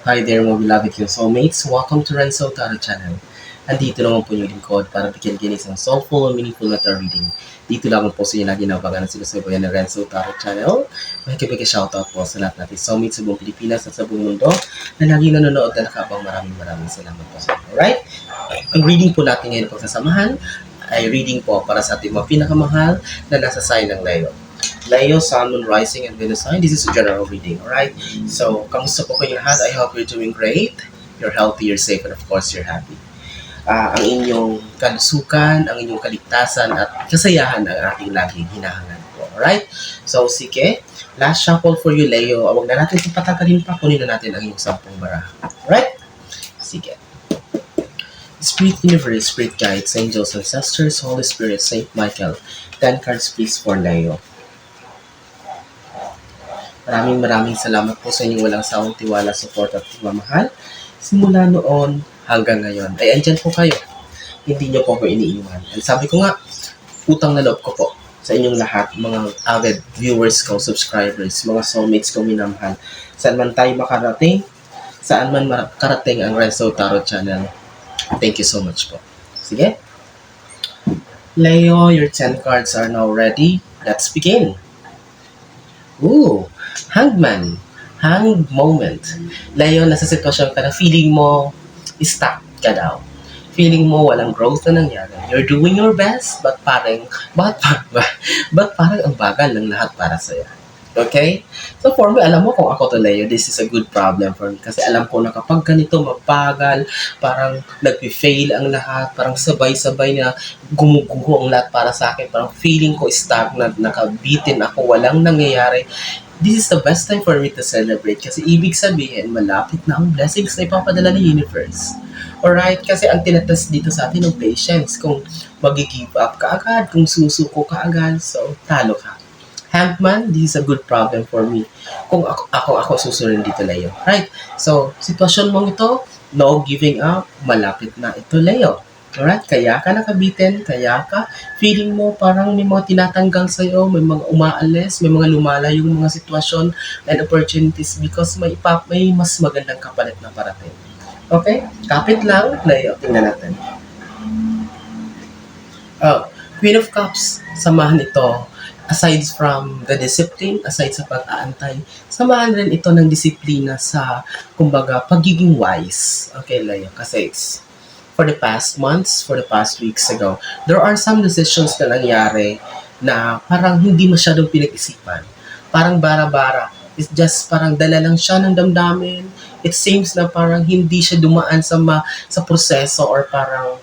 Hi there, mga beloved yung soulmates. Welcome to Renzo Tarot Channel. Andito naman po yung lingkod para bigyan kayo isang soulful and meaningful na tarot reading. Dito lamang po sa inyo lagi nabagan ng sinusubayan ng Renzo Tarot Channel. Makikipag shoutout po sa lahat natin soulmates sa buong Pilipinas at sa buong mundo na lagi nanonood na nakabang maraming salamat po sa inyo. Alright? Ang reading po natin ngayon pagsasamahan ay reading po para sa ating mga pinakamahal na nasa sign ng Leo. Leo, Sun, Moon, Rising, and Venus sign. This is a general reading, alright? So, kamusta po kayong lahat? I hope you're doing great. You're healthy, you're safe, and of course, you're happy. Ang inyong kalusukan, ang inyong kaligtasan, at kasayahan ang ating laging hinahangad po, alright? So, sige. Last shuffle for you, Leo. Huwag na natin itong patagalin pa. Kunin na natin ang iyong 10 baraha. Alright? Sige. Spirit Universe, Spirit Guides, Angels, Ancestors, Holy Spirit, Saint Michael. 10 cards please for Leo. Maraming salamat po sa inyong walang sawang tiwala, support at pagmamahal. Simula noon hanggang ngayon ay andyan po kayo. Hindi niyo po ako iniiwan. And sabi ko nga, utang na loob ko po sa inyong lahat, mga avid viewers ko, subscribers, mga soulmates ko minamahal. Saan man tayo makarating, saan man makarating ang Renzo Tarot Channel. Thank you so much po. Sige. Leo, your 10 cards are now ready. Let's begin. Ooh, Hangman. Hang moment. Leo, nasa sitwasyon ka na feeling mo stuck ka daw. Feeling mo walang growth na nangyari. You're doing your best, but parang ang bagal ng lahat para sa'yo. Okay? So for me, alam mo kung ako to, Leo, this is a good problem for me. Kasi alam ko na kapag ganito mabagal, parang nag-fail ang lahat, parang sabay-sabay na gumuguho ang lahat para sa akin. Parang feeling ko stagnant, nakabitin ako, walang nangyayari. This is the best time for me to celebrate kasi ibig sabihin, malapit na ang blessings na ipapadala ng universe. Alright? Kasi ang tinatest dito sa atin ng patience. Kung mag-give up ka agad, kung susuko ka agad, so talo ka. Hangman, this is a good problem for me. Kung ako susunod dito, Leo. Right? So, sitwasyon mong ito, no giving up, malapit na ito, Leo. Alright? Kaya ka nakabitin, kaya ka feeling mo parang may mga tinatanggal sa'yo, may mga umaalis, may mga lumalayong mga sitwasyon and opportunities because may mas magandang kapalit na parating. Okay? Kapit lang, Leo. Tingnan natin. Queen of Cups, samahan ito. Aside from the discipline, aside sa pag-aantay, samahan rin ito ng disiplina sa, kumbaga, pagiging wise. Okay, Leo? Kasi for the past months, for the past weeks ago, there are some decisions na nangyari na parang hindi masyadong pinag-isipan. Parang bara-bara. It's just parang dala lang siya ng damdamin. It seems na parang hindi siya dumaan sa proseso or parang,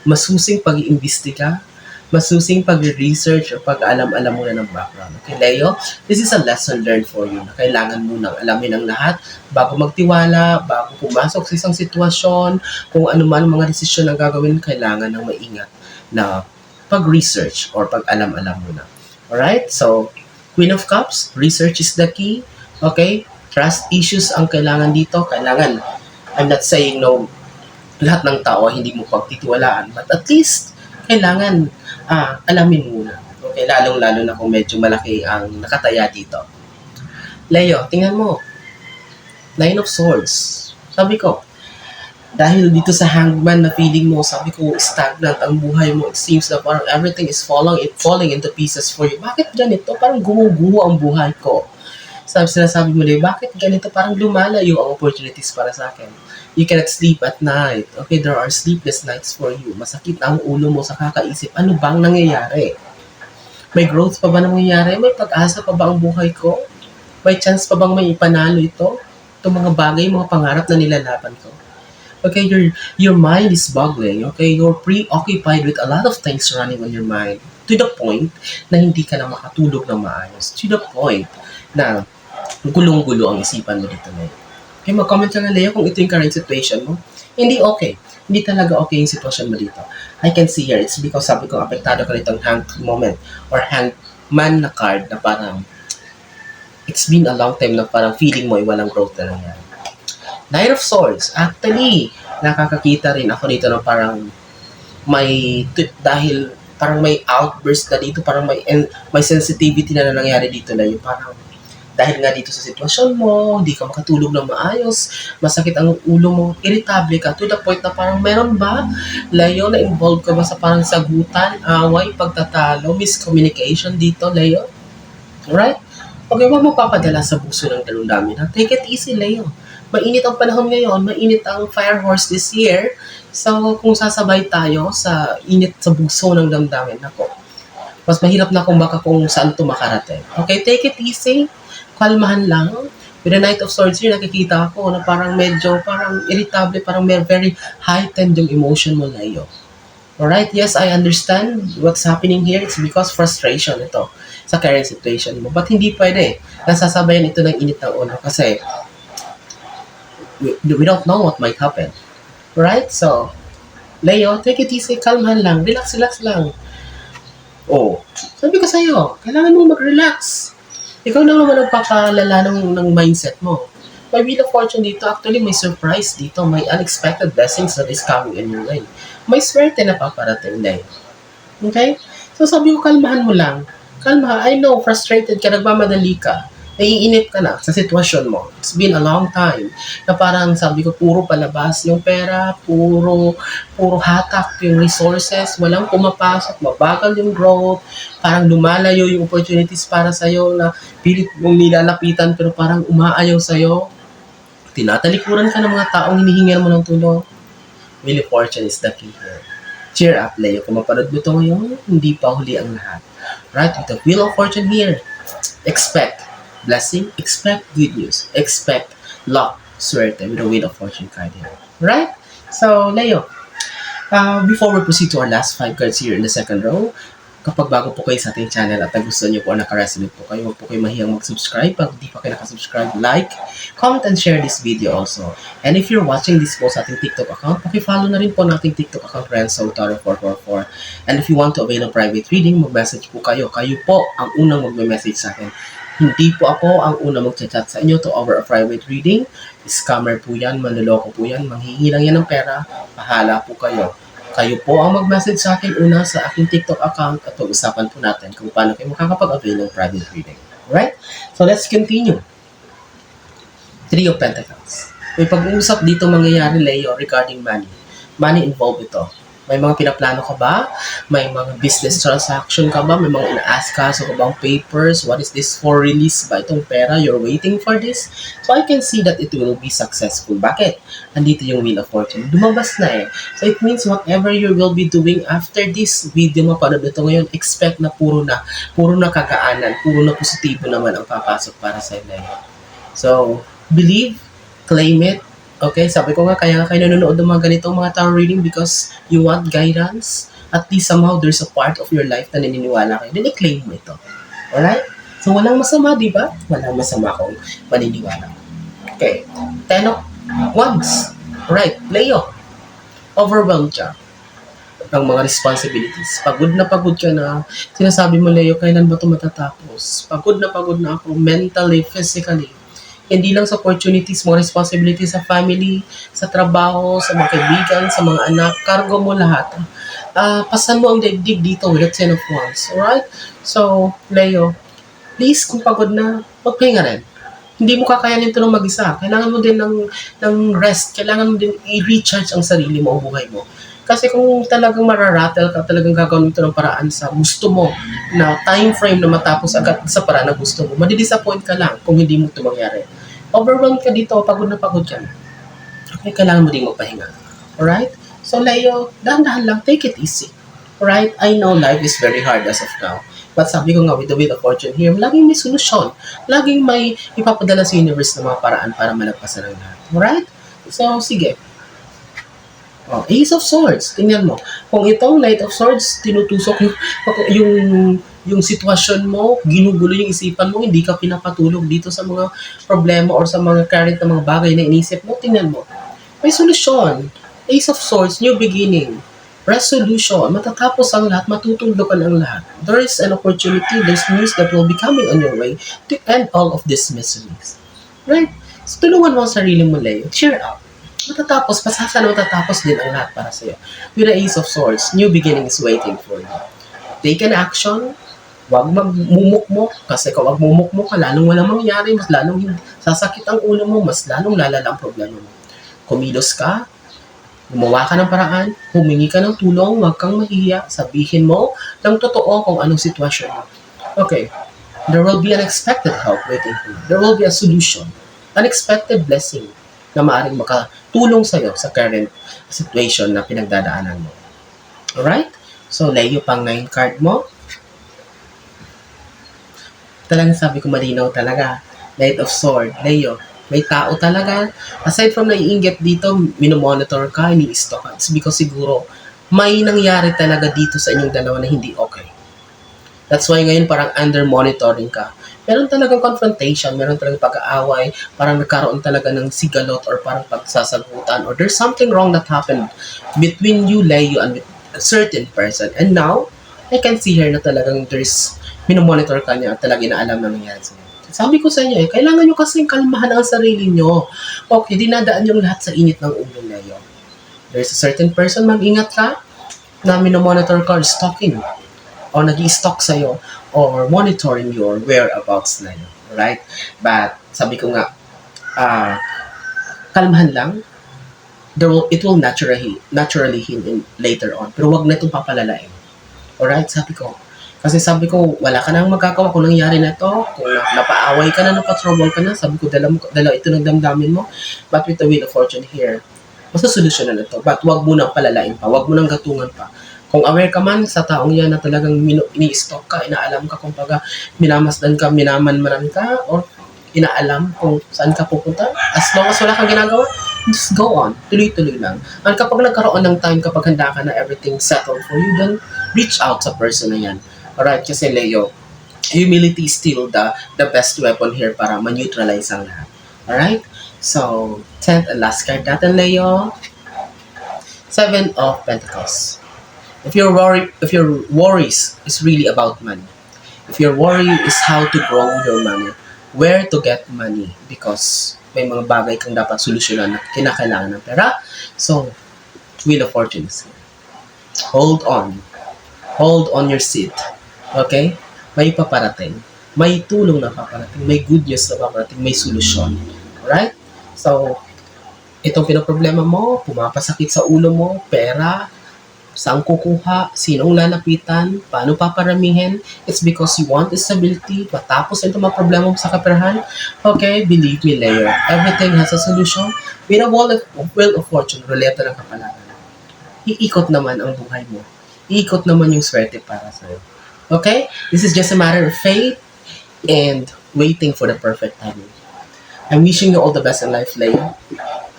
masusing pag-iimbestiga, masusing pag-research o pag-alam-alam mo na ng background. Okay, Leo? This is a lesson learned for you na kailangan mo nang alamin ang lahat bago magtiwala, bago pumasok sa isang sitwasyon, kung ano man mga desisyon na gagawin, kailangan ng maingat na pag-research or pag-alam-alam mo na. Alright? So, Queen of Cups, research is the key. Okay? Trust issues ang kailangan dito. Kailangan, I'm not saying no, lahat ng tao hindi mo pagtitiwalaan, but at least, kailangan alamin muna. Okay, lalong-lalo na kung medyo malaki ang nakataya dito. Leo, tingnan mo. 9 of Swords. Sabi ko, dahil dito sa Hangman na feeling mo, sabi ko, stagnant ang buhay mo. It seems na parang everything is falling into pieces for you. Bakit ganito? Parang gumuguho ang buhay ko. Sinasabi mo, Leo, bakit ganito? Parang lumalayo ang opportunities para sa akin. You cannot sleep at night. Okay, there are sleepless nights for you. Masakit ang ulo mo sa kakaisip. Ano bang nangyayari? May growth pa ba nangyayari? May pag-asa pa ba ang buhay ko? May chance pa bang may ipanalo ito? Itong mga bagay, mga pangarap na nilalaban ko. Okay, your mind is boggling. Okay, you're preoccupied with a lot of things running on your mind. To the point na hindi ka na makatulog ng maayos. To the point na gulong-gulo ang isipan mo dito ngayon. Okay, mag-comment ka na, Leo, kung ito yung current situation mo. Hindi okay. Hindi talaga okay yung sitwasyon mo dito. I can see here, it's because sabi ko, apektado ka nitong hang moment or hangman na card na parang it's been a long time na parang feeling mo ay walang growth na nangyari. Knight of Swords. Actually, nakakakita rin ako dito na parang dahil parang may outburst na dito, parang may sensitivity na nangyari dito na yung parang Dahil nga dito sa sitwasyon mo, hindi ka makatulog ng maayos, masakit ang ulo mo, irritable ka, to the point na parang meron ba, Leo, na involved ka ba sa parang sagutan, away, pagtatalo, miscommunication dito, Leo? Alright? Okay, huwag mo papadala sa buso ng dalundamin. Ha? Take it easy, Leo. Mainit ang panahon ngayon, mainit ang fire horse this year. So, kung sasabay tayo sa init sa buso ng damdamin, ako, mas mahirap na kung baka kung saan ito makarating. Okay, take it easy. Kalmahan lang. With the Knight of Swords here, nakikita ko na parang medyo, parang irritable, parang may very heightened yung emotion mo, Leo. Alright, yes, I understand what's happening here. It's because frustration ito sa current situation mo. But hindi pwede. Nasasabayan ito ng init ng ulo kasi we don't know what might happen. Right? So, Leo, take it easy, kalmahan lang, relax lang. Oh, sabi ko sa'yo, kailangan mo mag-relax. Ikaw na naman nagpapalala ng mindset mo. May Wheel of Fortune dito, actually may surprise dito, may unexpected blessings that is coming in your way. May swerte na paparating, Leo. Okay? So sabi ko, kalmahan mo lang. Kalma, I know, frustrated ka, nagmamadali ka. Naiinip ka na sa sitwasyon mo. It's been a long time na parang sabi ko, puro palabas yung pera, puro hatak yung resources, walang pumapasok, mabagal yung growth, parang lumalayo yung opportunities para sa'yo na pilit mong nilalapitan pero parang umaayaw sa'yo. Tinatalikuran ka ng mga taong hinihingan mo ng tulong. Wheel of Fortune is the key here. Cheer up, Leo. Kung mapanood mo ito ngayon, hindi pa huli ang lahat. Right? With the Wheel of Fortune here, expect blessing, expect good news, expect luck, swerte with the Wheel of Fortune card here. Right? So, Leo, before we proceed to our last 5 cards here in the second row, kapag bago po kayo sa ating channel at gusto niyo po, naka-resonate po kayo, huwag po kayo mahiyang mag-subscribe. Pag di pa kayo naka-subscribe, like, comment, and share this video also. And if you're watching this po sa ating TikTok account, paki-follow na rin po nating TikTok account, Renzo Taro 444. And if you want to avail ng private reading, mag-message po kayo. Kayo po ang unang mag-message sa akin. Hindi po ako ang unang mag-chat sa inyo to over a private reading. Scammer po yan, manloloko po yan, manghihingi lang yan ng pera, pahala po kayo. Kayo po ang mag-message sa akin una sa aking TikTok account at pag-usapan po natin kung paano kayo makakapag-avail ng private reading. Alright? So let's continue. Three of Pentacles. May pag-uusap dito mangyayari, Leo, regarding money. Money involved ito. May mga pinaplano ka ba? May mga business transaction ka ba? May mga ina-ask ka sa bang papers? What is this for? Release ba itong pera? You're waiting for this? So I can see that it will be successful. Bakit? Andito yung Wheel of Fortune. Lumabas na eh. So it means whatever you will be doing after this video, mapanood ito ngayon, expect na puro na kakaanan, puro na positibo naman ang papasok para sa inyo. So, believe, claim it. Okay, sabi ko nga, kaya nga kayo nanonood ng mga ganitong mga tarot reading because you want guidance. At least somehow there's a part of your life na naniniwala kayo. Then i-claim mo ito. Alright? So walang masama, di ba? Walang masama kung maniniwala. Okay. 10 of Wands. Alright, Leo. Overwhelmed ka ng mga responsibilities. Pagod ka na. Sinasabi mo, Leo, kailan ba ito matatapos? Pagod na ako mentally, physically. Hindi lang sa opportunities, mga responsibilities sa family, sa trabaho, sa mga kaibigan, sa mga anak, cargo mo lahat. Pasan mo ang daigdig dito with the 10 of Wands. Alright? So, Leo, please, kung pagod na, magpahinga rin. Hindi mo kakayanin ito ng mag-isa. Kailangan mo din ng rest. Kailangan mo din i-recharge ang sarili mo, ang buhay mo. Kasi kung talagang mararattle ka, talagang gagawin ito ng paraan sa gusto mo, na time frame na matapos agad sa paraan na gusto mo, madidisappoint ka lang kung hindi mo ito mangyari. Overwhelmed ka dito, pagod na ka na. Okay, kailangan mo din magpahinga. Alright? So, Leo, dahan-dahan lang, take it easy. Alright? I know life is very hard as of now. But sabi ko nga, with the Wheel of Fortune here, laging may solusyon. Laging may ipapadala sa universe ng mga paraan para malagpasan ang lahat. Alright? So, sige. Oh, Ace of Swords, tingnan mo. Kung itong Knight of Swords, tinutusok yung sitwasyon mo, ginugulo yung isipan mo, hindi ka pinapatulog dito sa mga problema or sa mga current na mga bagay na inisip mo, tingnan mo. May solusyon. Ace of Swords, new beginning. Resolution, matatapos ang lahat, matutuldukan ang lahat. There is an opportunity, there's news that will be coming on your way to end all of these miseries. Right? So, tulungan mo ang sarili mo, Leo. Cheer up. Matatapos din ang lahat para sa'yo. With the Ace of Swords, new beginning is waiting for you. Take an action, Huwag magmumukmok kasi kung magmumukmok ka, lalong walang mangyayari, mas lalong sasakit ang ulo mo, mas lalong lalala ang problema mo. Kumilos ka, gumawa ka ng paraan, humingi ka ng tulong, huwag kang mahihiya, sabihin mo ng totoo kung anong sitwasyon mo. Okay, there will be unexpected help waiting for you. There will be a solution, unexpected blessing na maaaring makatulong sa'yo sa current situation na pinagdadaanan mo. Alright? So, Leo, pang 9 card mo. Talagang sabi ko malinaw talaga. Knight of Sword, Leo. May tao talaga. Aside from naiinggit dito, minomonitor ka, ini-stalk ka. It's because siguro may nangyari talaga dito sa inyong dalawa na hindi okay. That's why ngayon parang under-monitoring ka. Meron talagang confrontation, meron talagang pag-aaway, parang nagkaroon talaga ng sigalot or parang pagsasagutan or there's something wrong that happened between you, Leo, and with a certain person. And now, I can see here na talagang there's minomonitor ka niya at talagang inaalam na nangyari sa'yo. Sabi ko sa inyo kailangan nyo kasing kalmahan ang sarili nyo. Okay, dinadaan yung lahat sa init ng ulo, Leo. There's a certain person, mag-ingat ka, na minomonitor ka or stalking o nag-i-stalk sa'yo or monitoring your whereabouts na yun. Right? But, sabi ko nga, kalmahan lang. It will naturally heal later on. Pero wag na itong papalalain. Alright? Sabi ko, wala ka nang magagawa kung nangyari na ito, kung napaaway ka na, napatrouble ka na, sabi ko, dala ito ng damdamin mo. But with the Wheel of Fortune here, masasolusyonan na ito. But wag mo nang palalain pa, wag mo nang gatungan pa. Kung aware ka man sa taong yan na talagang ini-stalk ka, inaalam ka kung baga minamasdan ka, minamanmanan ka, or inaalam kung saan ka pupunta, as long as wala kang ginagawa, just go on. Tuloy-tuloy lang. And kapag nagkaroon ng time, kapag handa ka na everything settled for you, then reach out sa person na yan. Alright, kasi Leo, humility is still the best weapon here para ma-neutralize ang lahat. Alright? So, 10th and last card natin, Leo. 7 of Pentacles. If your worries is really about money, if your worry is how to grow your money, where to get money, because may mga bagay kang dapat solusyonan na kinakailangan ng pera. So, Wheel of Fortune is here. Hold on. Hold on your seat. Okay? May paparating. May tulong na paparating. May good news na paparating. May solusyon. Alright? So, itong pinoproblema mo, pumapasakit sa ulo mo, pera, saan kukuha, sinong lalapitan, paano paparamihin, it's because you want stability, matapos ito mga problema mo sa kaperahan. Okay, believe me, Leo, everything has a solution. With a Wheel of Fortune, ruleta ng kapalaran. Iikot naman ang buhay mo. Iikot naman yung swerte para sa'yo. Okay? This is just a matter of faith and waiting for the perfect timing. I'm wishing you all the best in life, Leo.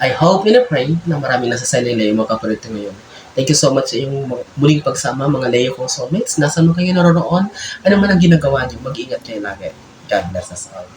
I hope and I pray na maraming nasasali, Leo, makaparito ngayon. Thank you so much sa iyong muling pagsama, mga Leo kong soulmates. Nasaan mo kayo naroon? Ano man ang ginagawa niyo? Mag-ingat kayo lagi. God bless us all.